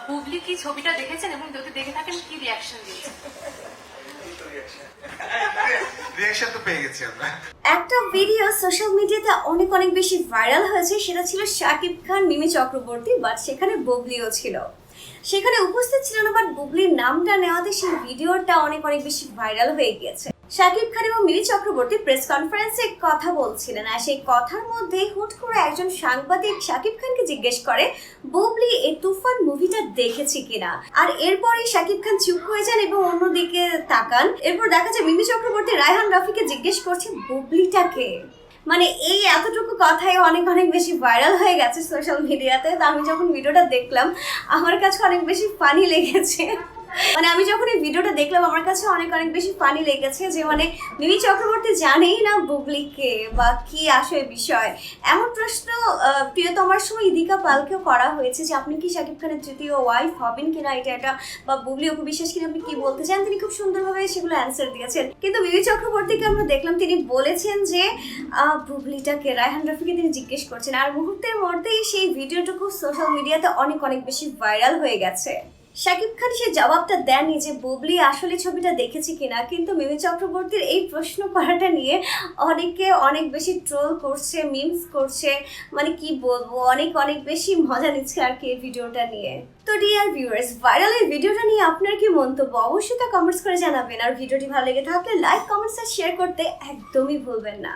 বুবলি কি ছবিটা দেখেছেন এবং যদি দেখে থাকেন কি রিয়াকশন দিয়েছেন? রিঅ্যাকশন তো পেয়ে গেছি আমরা। একটা ভিডিও সোশ্যাল মিডিয়াতে অনেক অনেক বেশি ভাইরাল হয়েছে, সেটা ছিল শাকিব খান, মিমি চক্রবর্তী, বাট সেখানে বুবলিও ছিল। সেখানে উপস্থিত ছিল না, বাট বুবলির নামটা নেওয়াতে সেই ভিডিওটা অনেক অনেক বেশি ভাইরাল হয়ে গিয়েছে। শাকিব খান এবং মিমি চক্রবর্তী প্রেস কনফারেন্সে কথা বলছিলেন, আর সেই কথার মধ্যে হুট করে একজন সাংবাদিক শাকিব খানকে জিজ্ঞেস করে বুবলি এই তুফান মুভিটা দেখেছি কিনা। আর এরপরই শাকিব খান চুপ হয়ে যান এবং অন্যদিকে তাকান। এরপর দেখা যায় মিমি চক্রবর্তী রায়হান রাফিকে জিজ্ঞেস করছে বুবলিটাকে। মানে এই এতটুকু কথাই অনেক অনেক বেশি ভাইরাল হয়ে গেছে সোশ্যাল মিডিয়াতে। তো আমি যখন ভিডিওটা দেখলাম আমার কাছে অনেক বেশি ফানি লেগেছে। মানে আমি যখন এই ভিডিওটা দেখলাম আমার কাছে অনেক অনেক বেশি ফানি লেগেছে যে মানে মিমি চক্রবর্তী জানেই না বুবলিকে বা কি আসলে বিষয়। এমন প্রশ্ন প্রিয়তমার সময় ইদিকা পালকেও করা হয়েছে যে আপনি কি শাকিব খানের তৃতীয় ওয়াইফ হবেন কিনা, এটা বা বুবলি অপু বিশ্বাস কিনা আপনি কি বলতে চান। তিনি খুব সুন্দরভাবে সেগুলো অ্যান্সার দিয়েছেন। কিন্তু মিমি চক্রবর্তীকে আমরা দেখলাম তিনি বলেছেন যে বুবলিটাকে, রায়হান রাফিকে তিনি জিজ্ঞেস করছেন। আর মুহূর্তের মধ্যেই সেই ভিডিওটুকু সোশ্যাল মিডিয়াতে অনেক অনেক বেশি ভাইরাল হয়ে গেছে। শাকিব খান সে জবাবটা দেননি যে বুবলি আসলে ছবিটা দেখেছি কিনা, কিন্তু মিমি চক্রবর্তীর এই প্রশ্ন করাটা নিয়ে অনেকে অনেক বেশি ট্রোল করছে, মিমস করছে, মানে কি বলবো, অনেক অনেক বেশি মজা নিচ্ছে আর কি এই ভিডিওটা নিয়ে। তো ডিয়ার ভিউয়ার্স, ভাইরাল এই ভিডিওটা নিয়ে আপনার কি মন্তব্য অবশ্যই তা কমেন্টস করে জানাবেন। আর ভিডিওটি ভালো লেগে থাকলে লাইক, কমেন্টস আর শেয়ার করতে একদমই ভুলবেন না।